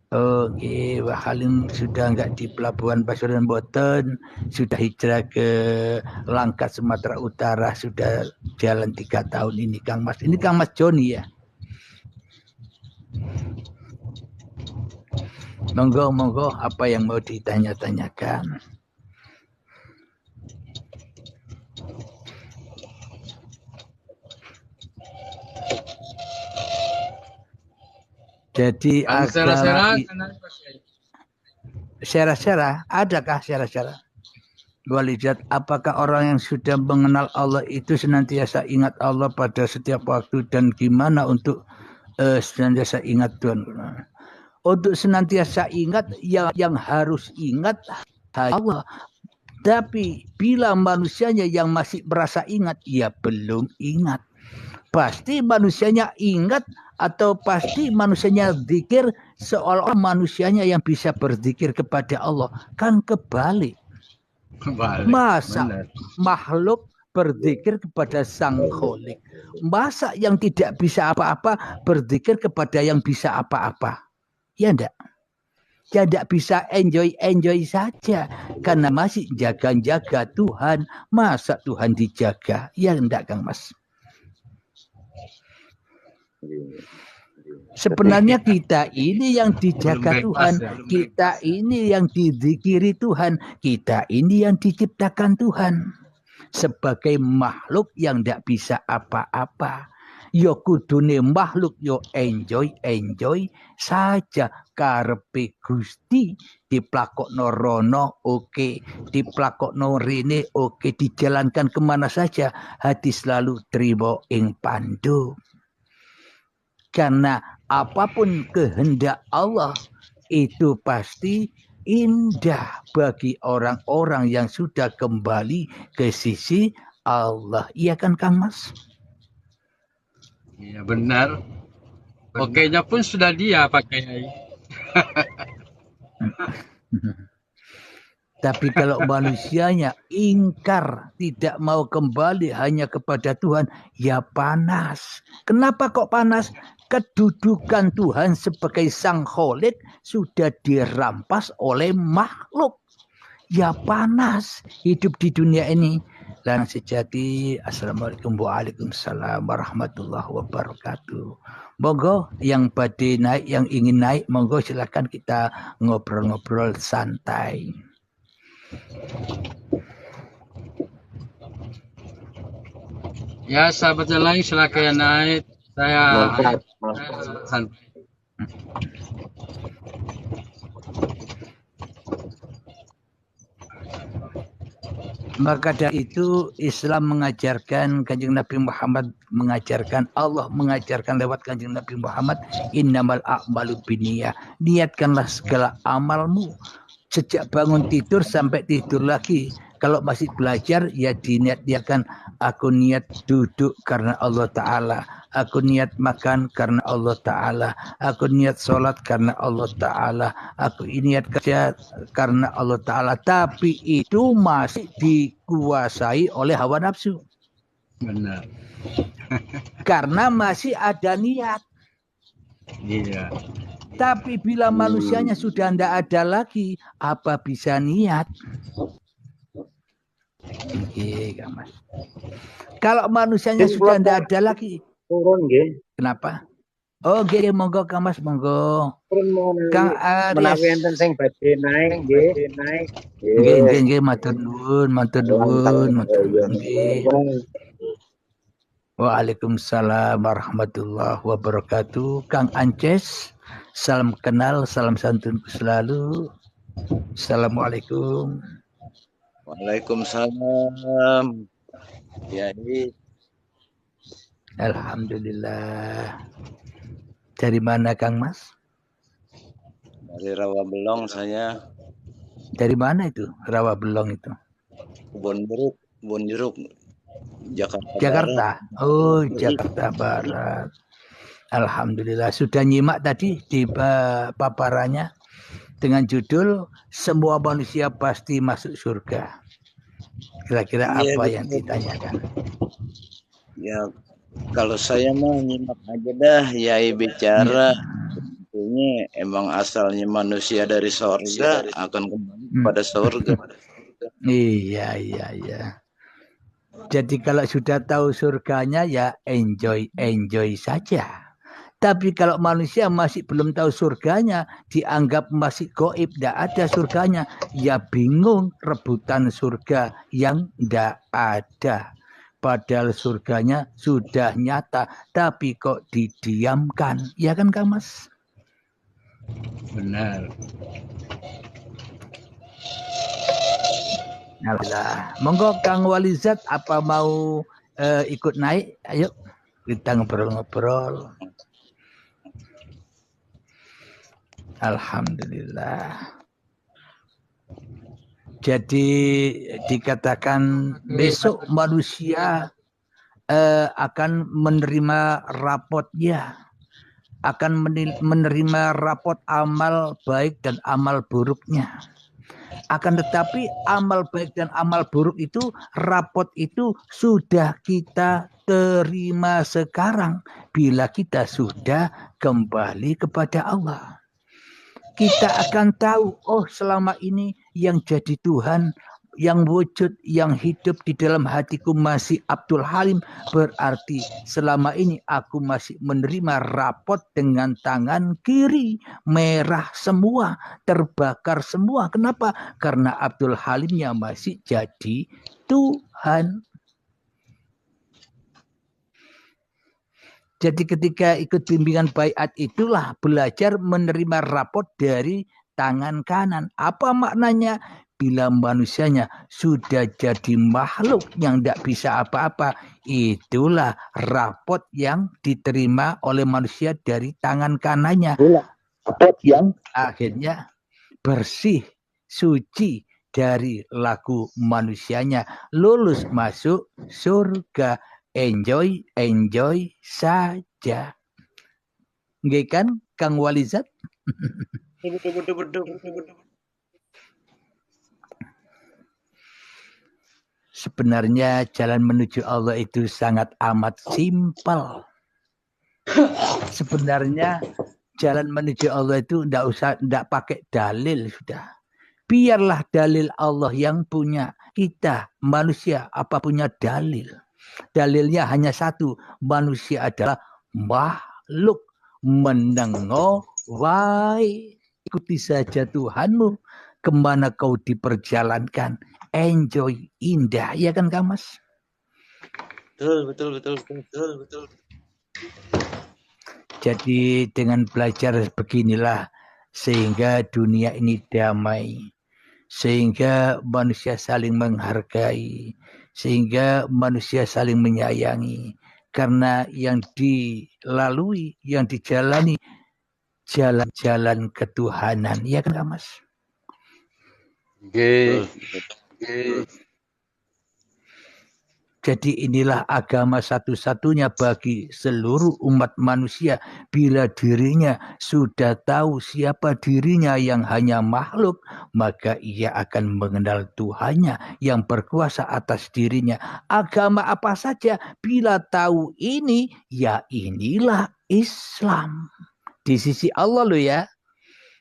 Oke, Wah Halim sudah enggak di Pelabuhan Pasuruan Boten, sudah hijrah ke Langkat Sumatera Utara, sudah jalan 3 tahun ini Kang Mas. Ini Kang Mas Joni ya. Monggo apa yang mau ditanya-tanyakan. Jadi agama syarah-syarah, adakah syarah-syarah? Walidat, apakah orang yang sudah mengenal Allah itu senantiasa ingat Allah pada setiap waktu dan gimana untuk senantiasa ingat Tuhan? Untuk senantiasa ingat yang harus ingat Allah. Tapi bila manusianya yang masih merasa ingat, ya belum ingat. Pasti manusianya ingat atau pasti manusianya zikir seolah-olah manusianya yang bisa berzikir kepada Allah. Kan kebalik. Masa benar. Makhluk berzikir kepada Sang Kholik. Masa yang tidak bisa apa-apa berzikir kepada yang bisa apa-apa. Ya enggak? Ya enggak bisa enjoy saja. Karena masih jaga-jaga Tuhan. Masa Tuhan dijaga? Ya enggak Kang Mas? Sebenarnya kita ini yang dijaga Tuhan, kita ini yang dizikiri Tuhan, kita ini yang diciptakan Tuhan. Sebagai makhluk yang tidak bisa apa-apa. Yo kudune makhluk yo enjoy saja. Karepe Gusti diplakokno rono oke, diplakokno rene oke, dijalankan kemana saja hati selalu trimo ing pandu. Karena apapun kehendak Allah itu pasti indah bagi orang-orang yang sudah kembali ke sisi Allah. Iya kan Kang Mas? Iya benar. Okenya pun sudah dia pakai. Tapi kalau manusianya ingkar, tidak mau kembali hanya kepada Tuhan, ya panas. Kenapa kok panas? Kedudukan Tuhan sebagai Sang Kholik sudah dirampas oleh makhluk. Ya panas hidup di dunia ini. Dan sejati, Assalamualaikum Waalaikumsalam warahmatullahi wabarakatuh. Monggo yang badai naik, yang ingin naik, monggo silakan kita ngobrol-ngobrol santai. Ya sahabat yang lain silakan naik. Saya santai. Maka dari itu Islam mengajarkan, Kanjeng Nabi Muhammad mengajarkan, Allah mengajarkan lewat Kanjeng Nabi Muhammad, innamal a'malu binniyah. Niatkanlah segala amalmu sejak bangun tidur sampai tidur lagi. Kalau masih belajar ya diniat-niatkan, aku niat duduk karena Allah Ta'ala, aku niat makan karena Allah Ta'ala, aku niat sholat karena Allah Ta'ala, aku niat kerja karena Allah Ta'ala. Tapi itu masih dikuasai oleh hawa nafsu. Benar. Karena masih ada niat. Iya. Tapi bila manusianya sudah tidak ada lagi, apa bisa niat? Oke, Mas. Kalau manusianya sudah tidak ada lagi, turun nggih. Kenapa? Oh, nggih, monggo Kang Mas, monggo. Kang menawi enten sing badhe naik nggih, Nggih, matur nuwun, nggih. Waalaikumsalam warahmatullahi wabarakatuh. Kang Ances, salam kenal, salam santun selalu. Assalamualaikum. Waalaikumsalam. Ya, ini. Alhamdulillah. Dari mana Kang Mas? Dari Rawabelong saya. Dari mana itu Rawabelong itu? Kebon Jeruk, Jakarta. Barat. Oh, Jakarta Barat. Alhamdulillah. Sudah nyimak tadi di paparannya dengan judul Semua Manusia Pasti Masuk Surga. Kira-kira ya, apa betul, yang ditanyakan? Ya, kalau saya mah nyimak aja dah, Yai bicara. ini emang asalnya manusia dari sorga akan kembali pada sorga. Iya. Jadi kalau sudah tahu surganya ya enjoy saja. Tapi kalau manusia masih belum tahu surganya, dianggap masih goib, tidak ada surganya, ya bingung rebutan surga yang tidak ada. Padahal surganya sudah nyata, tapi kok didiamkan, ya kan Kang Mas? Benar. Alhamdulillah. Monggo Kang Walizat, apa mau ikut naik? Ayo kita ngobrol-ngobrol. Alhamdulillah. Jadi dikatakan besok manusia akan menerima rapotnya, akan menerima rapot amal baik dan amal buruknya. Akan tetapi amal baik dan amal buruk itu, rapot itu sudah kita terima sekarang bila kita sudah kembali kepada Allah. Kita akan tahu, oh selama ini yang jadi Tuhan, yang wujud, yang hidup di dalam hatiku masih Abdul Halim. Berarti selama ini aku masih menerima rapot dengan tangan kiri. Merah semua, terbakar semua. Kenapa? Karena Abdul Halimnya masih jadi Tuhan. Jadi ketika ikut bimbingan baiat itulah belajar menerima rapot dari tangan kanan. Apa maknanya? Bila manusianya sudah jadi makhluk yang tidak bisa apa-apa, itulah rapot yang diterima oleh manusia dari tangan kanannya. Rapot yang akhirnya bersih, suci dari laku manusianya, lulus masuk surga. Enjoy saja. Nggih kan Kang Walizat? Sebenarnya jalan menuju Allah itu sangat amat simpel. Sebenarnya jalan menuju Allah itu enggak pakai dalil sudah. Biarlah dalil Allah yang punya. Kita manusia apa punya dalil? Dalilnya hanya satu, manusia adalah makhluk mendengar wahai. Ikuti saja Tuhanmu kemana kau diperjalankan. Enjoy, indah, ya kan Kang Mas? Betul. Jadi dengan belajar beginilah sehingga dunia ini damai, sehingga manusia saling menghargai, sehingga manusia saling menyayangi. Karena yang dilalui, yang dijalani jalan-jalan ketuhanan. Ya kan Mas? Jadi inilah agama satu-satunya bagi seluruh umat manusia. Bila dirinya sudah tahu siapa dirinya yang hanya makhluk, maka ia akan mengenal Tuhannya yang berkuasa atas dirinya. Agama apa saja, bila tahu ini, ya inilah Islam. Di sisi Allah loh ya.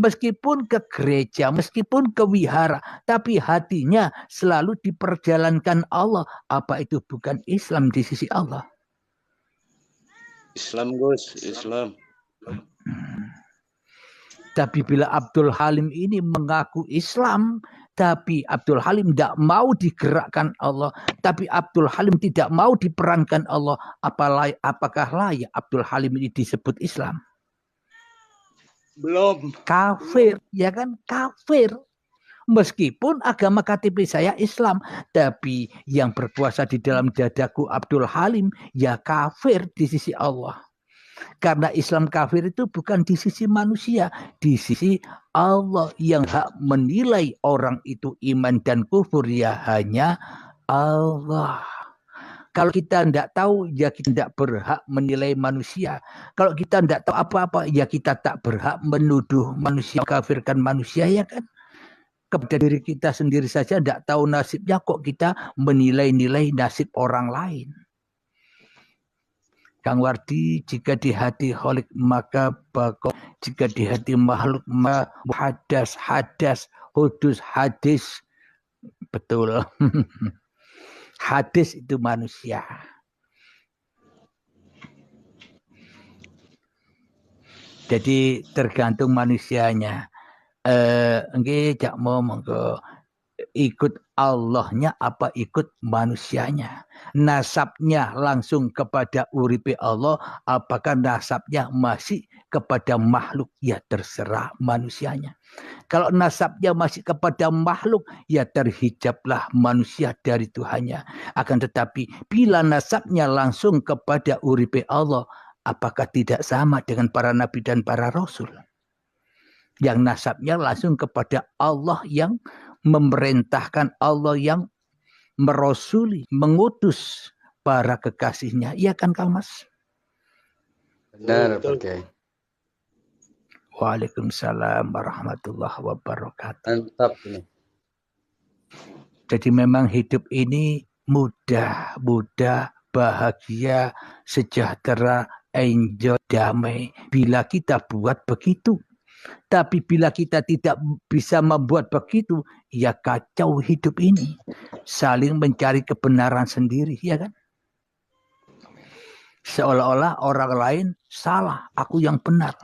Meskipun ke gereja, meskipun ke wihara, tapi hatinya selalu diperjalankan Allah. Apa itu bukan Islam di sisi Allah? Islam Gus, Islam. Tapi bila Abdul Halim ini mengaku Islam, tapi Abdul Halim tidak mau digerakkan Allah, tapi Abdul Halim tidak mau diperankan Allah, apakah layak Abdul Halim ini disebut Islam? Belum. Kafir, ya kan? Kafir. Meskipun agama KTP saya Islam, tapi yang berkuasa di dalam dadaku Abdul Halim, ya kafir di sisi Allah. Karena Islam kafir itu bukan di sisi manusia, di sisi Allah yang hak menilai orang itu iman dan kufur, ya hanya Allah. Kalau kita tidak tahu, ya kita tidak berhak menilai manusia. Kalau kita tidak tahu apa-apa, ya kita tak berhak menuduh manusia, kafirkan manusia, ya kan? Kepada diri kita sendiri saja tidak tahu nasibnya, kok kita menilai-nilai nasib orang lain. Kang Wardi, jika di hati kholik maka bakok, jika di hati makhluk maka hadas, hudus, hadis. Betul. Hadis itu manusia. Jadi tergantung manusianya. Nggih, jak mau monggo ikut Allahnya apa ikut manusianya. Nasabnya langsung kepada uripe Allah, apakah nasabnya masih kepada makhluk, ya terserah manusianya. Kalau nasabnya masih kepada makhluk, ya terhijablah manusia dari Tuhannya. Akan tetapi bila nasabnya langsung kepada uripe Allah, apakah tidak sama dengan para nabi dan para rasul? Yang nasabnya langsung kepada Allah yang memerintahkan, Allah yang merasuli, mengutus para kekasihnya. Iya kan Kang Mas? Benar, Pak Kiai. Waalaikumsalam warahmatullahi wabarakatuh. Mantap ini. Jadi memang hidup ini mudah, bahagia, sejahtera, enjoy, damai. Bila kita buat begitu. Tapi bila kita tidak bisa membuat begitu, ya kacau hidup ini. Saling mencari kebenaran sendiri, ya kan? Seolah-olah orang lain salah, aku yang benar.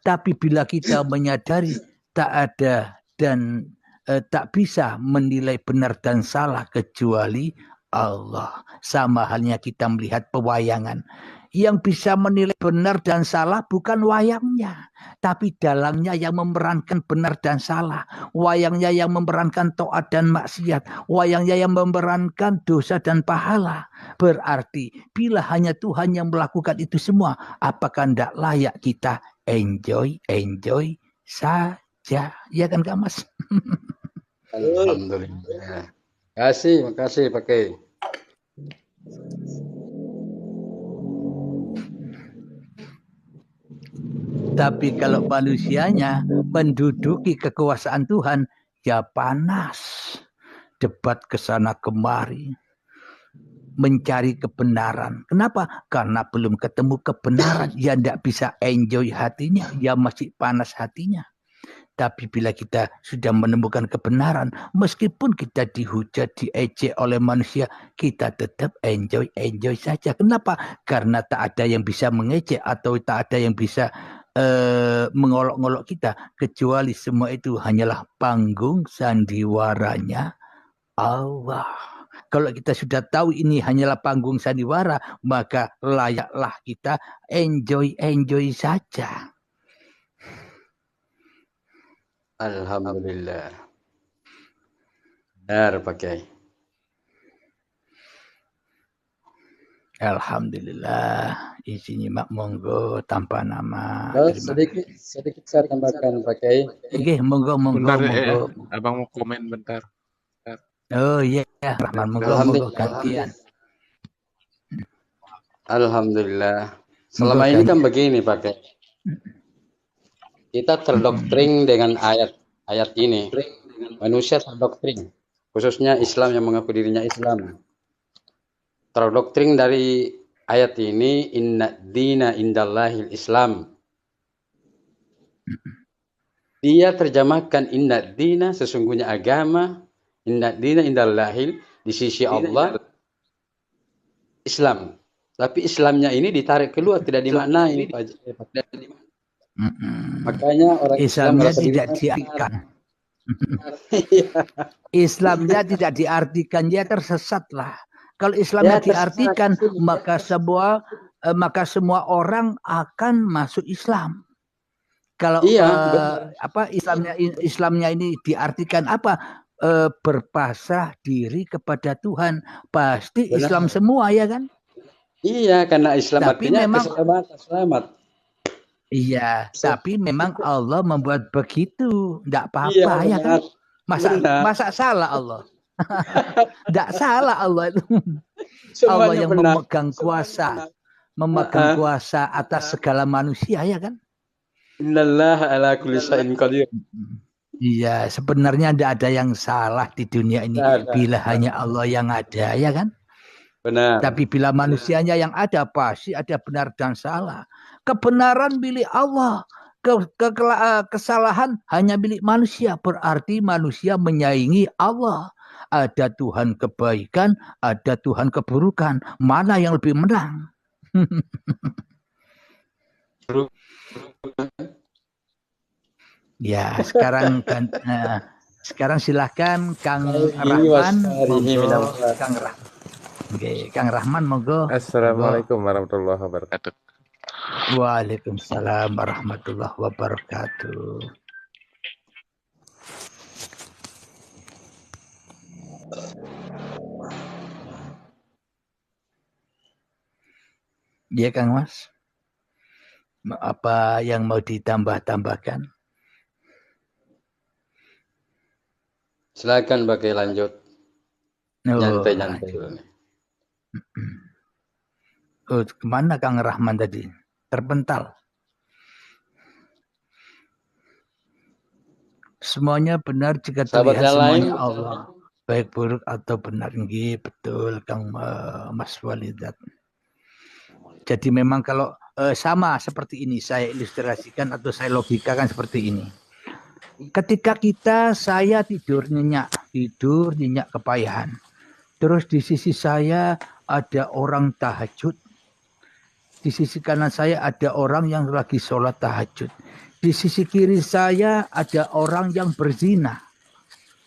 Tapi bila kita menyadari tak ada dan tak bisa menilai benar dan salah kecuali Allah. Sama halnya kita melihat pewayangan. Yang bisa menilai benar dan salah bukan wayangnya, tapi dalangnya yang memerankan benar dan salah. Wayangnya yang memerankan taat dan maksiat. Wayangnya yang memerankan dosa dan pahala. Berarti bila hanya Tuhan yang melakukan itu semua, apakah tidak layak kita enjoy saja? Ya kan Kak Mas? Alhamdulillah. Makasih Pak Kiai. Tapi kalau manusianya menduduki kekuasaan Tuhan, ya panas. Debat kesana kemari. Mencari kebenaran. Kenapa? Karena belum ketemu kebenaran. Ya tidak bisa enjoy hatinya. Ya masih panas hatinya. Tapi bila kita sudah menemukan kebenaran, meskipun kita dihujat, diejek oleh manusia, kita tetap enjoy saja. Kenapa? Karena tak ada yang bisa mengejek atau tak ada yang bisa mengolok-ngolok kita, kecuali semua itu hanyalah panggung sandiwaranya Allah. Kalau kita sudah tahu ini hanyalah panggung sandiwara, maka layaklah kita enjoy saja. Alhamdulillah. Benar Pak Kiai. Alhamdulillah. Isi nyimak monggo tanpa nama. Sedikit saya tambahkan Pak Kiai. Oke, monggo. Bentar, abang mau komen bentar. Oh iya, Rahman monggo gantian. Alhamdulillah. Selama ini kan begini Pak Kiai. Kita terdoktrin dengan ayat ini. Manusia terdoktrin, khususnya Islam yang mengaku dirinya Islam. Terdoktrin dari ayat ini, inna dina indallahil Islam. Dia terjemahkan inna dina, sesungguhnya agama, inna dina indallahil, di sisi Allah, Islam. Tapi Islamnya ini ditarik keluar, tidak dimaknai. Makanya orang Islamnya tidak diartikan. Islamnya tidak diartikan, dia tersesatlah. Kalau Islamnya diartikan, maka semua orang akan masuk Islam. Kalau Islamnya ini diartikan apa? Berpasrah diri kepada Tuhan, pasti Islam semua, ya kan? Iya, karena Islam tapi artinya memang selamat. Iya, tapi memang Allah membuat begitu, tidak apa-apa, ya kan? Masa salah Allah? Tidak salah Allah itu. Allah yang memegang kuasa atas segala manusia, ya kan? Innallaha ala kulli syai'in qadir. Iya, sebenarnya tidak ada yang salah di dunia ini bila hanya Allah yang ada, ya kan? Benar. Tapi bila manusianya yang ada, pasti ada benar dan salah. Kebenaran milik Allah, kesalahan hanya milik manusia. Berarti manusia menyaingi Allah. Ada Tuhan kebaikan, ada Tuhan keburukan. Mana yang lebih menang? Ya, sekarang silahkan Kang Rahman, monggo Kang Rahman. Oke, Kang Rahman monggo. Assalamualaikum warahmatullahi wabarakatuh. Waalaikumsalam warahmatullahi wabarakatuh. Ya Kang Mas. Apa yang mau ditambah-tambahkan? Silakan pakai lanjut. Nyantai-nyantai. Kemana Kang Rahman tadi? Terpental. Semuanya benar jika terlihat semuanya Allah. Baik buruk atau benar. Nggih, betul Kang Mas Walidat. Jadi memang kalau sama seperti ini saya ilustrasikan atau saya logikakan seperti ini. Ketika saya tidur nyenyak kepayahan. Terus di sisi saya ada orang tahajud. Di sisi kanan saya ada orang yang lagi sholat tahajud. Di sisi kiri saya ada orang yang berzina.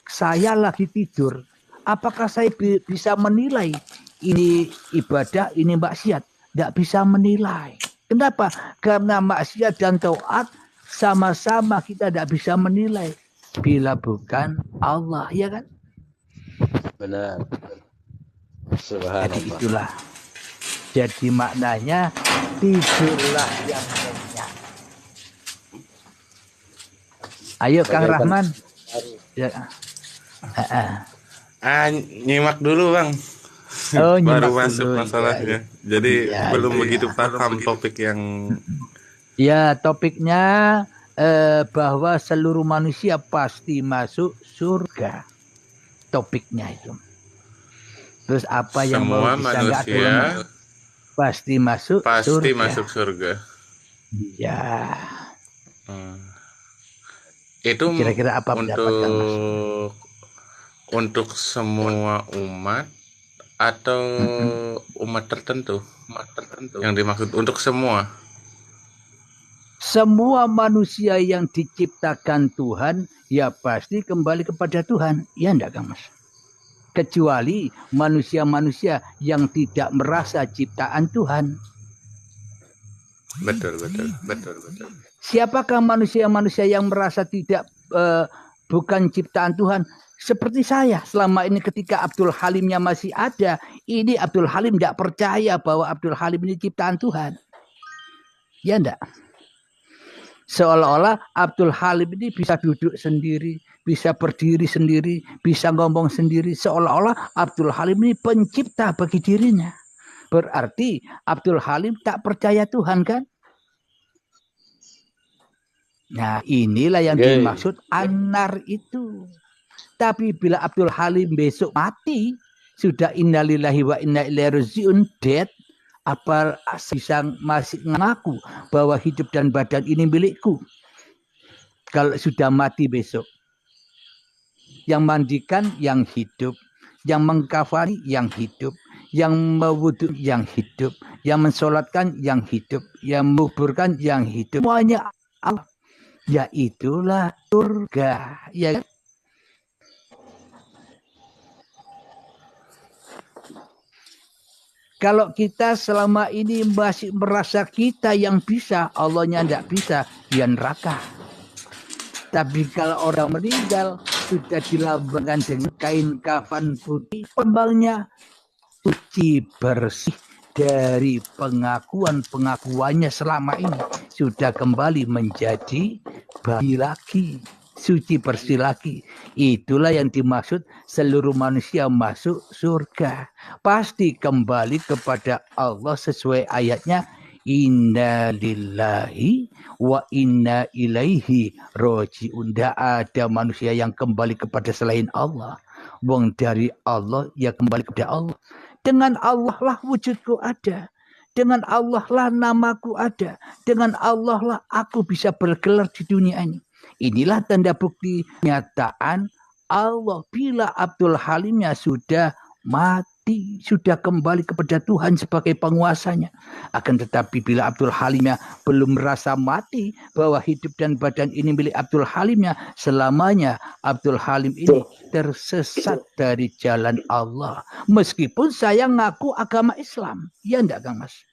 Saya lagi tidur. Apakah saya bisa menilai ini ibadah, ini maksiat? Tidak bisa menilai. Kenapa? Karena maksiat dan taat sama-sama kita tidak bisa menilai. Bila bukan Allah, ya kan? Benar. Subhanallah. Jadi itulah. Jadi maknanya tidurlah yang nyenyak. Ayo Kang Rahman. Ya. Nyimak dulu Bang. Oh, baru masuk dulu, masalahnya. Jadi belum begitu paham topik yang. Ya, topiknya bahwa seluruh manusia pasti masuk surga. Topiknya itu. Terus apa yang semua mau bisa manusia pasti masuk surga. Ya. Itu kira-kira apa untuk semua umat atau umat tertentu yang dimaksud untuk semua manusia yang diciptakan Tuhan ya pasti kembali kepada Tuhan, ya enggak Kang Mas? Kecuali manusia-manusia yang tidak merasa ciptaan Tuhan. Betul. Siapakah manusia-manusia yang merasa bukan ciptaan Tuhan? Seperti saya selama ini ketika Abdul Halimnya masih ada, ini Abdul Halim tidak percaya bahwa Abdul Halim ini ciptaan Tuhan. Ya enggak? Seolah-olah Abdul Halim ini bisa duduk sendiri, bisa berdiri sendiri, bisa ngomong sendiri. Seolah-olah Abdul Halim ini pencipta bagi dirinya. Berarti Abdul Halim tak percaya Tuhan kan? Nah inilah yang dimaksud anar itu. Tapi bila Abdul Halim besok mati, sudah innalillahi wa inna ilaihi raji'un dead, apa bisa masih mengaku bahwa hidup dan badan ini milikku? Kalau sudah mati besok. Yang mandikan yang hidup, yang mengkafani yang hidup, yang mewudu yang hidup, yang mensolatkan yang hidup, yang menguburkan yang hidup. Semuanya Allah. Ya itulah surga, ya kan? Kalau kita selama ini masih merasa kita yang bisa, Allahnya tidak bisa, ya neraka. Tapi kalau orang meninggal sudah dilambangkan dengan kain kafan putih, pembangnya suci bersih dari pengakuannya selama ini, sudah kembali menjadi bayi lagi, suci bersih lagi. Itulah yang dimaksud seluruh manusia masuk surga. Pasti kembali kepada Allah sesuai ayatnya, inna lillahi wa inna ilaihi roji'un. Tidak ada manusia yang kembali kepada selain Allah. Wong dari Allah ya kembali kepada Allah. Dengan Allah lah wujudku ada. Dengan Allah lah namaku ada. Dengan Allah lah aku bisa bergelar di dunia ini. Inilah tanda bukti nyataan Allah. Bila Abdul Halimnya sudah mati, sudah kembali kepada Tuhan sebagai penguasanya. Akan tetapi bila Abdul Halimnya belum merasa mati, bahwa hidup dan badan ini milik Abdul Halimnya, selamanya Abdul Halim ini tersesat dari jalan Allah. Meskipun saya ngaku agama Islam. Ya enggak, Kang Mas?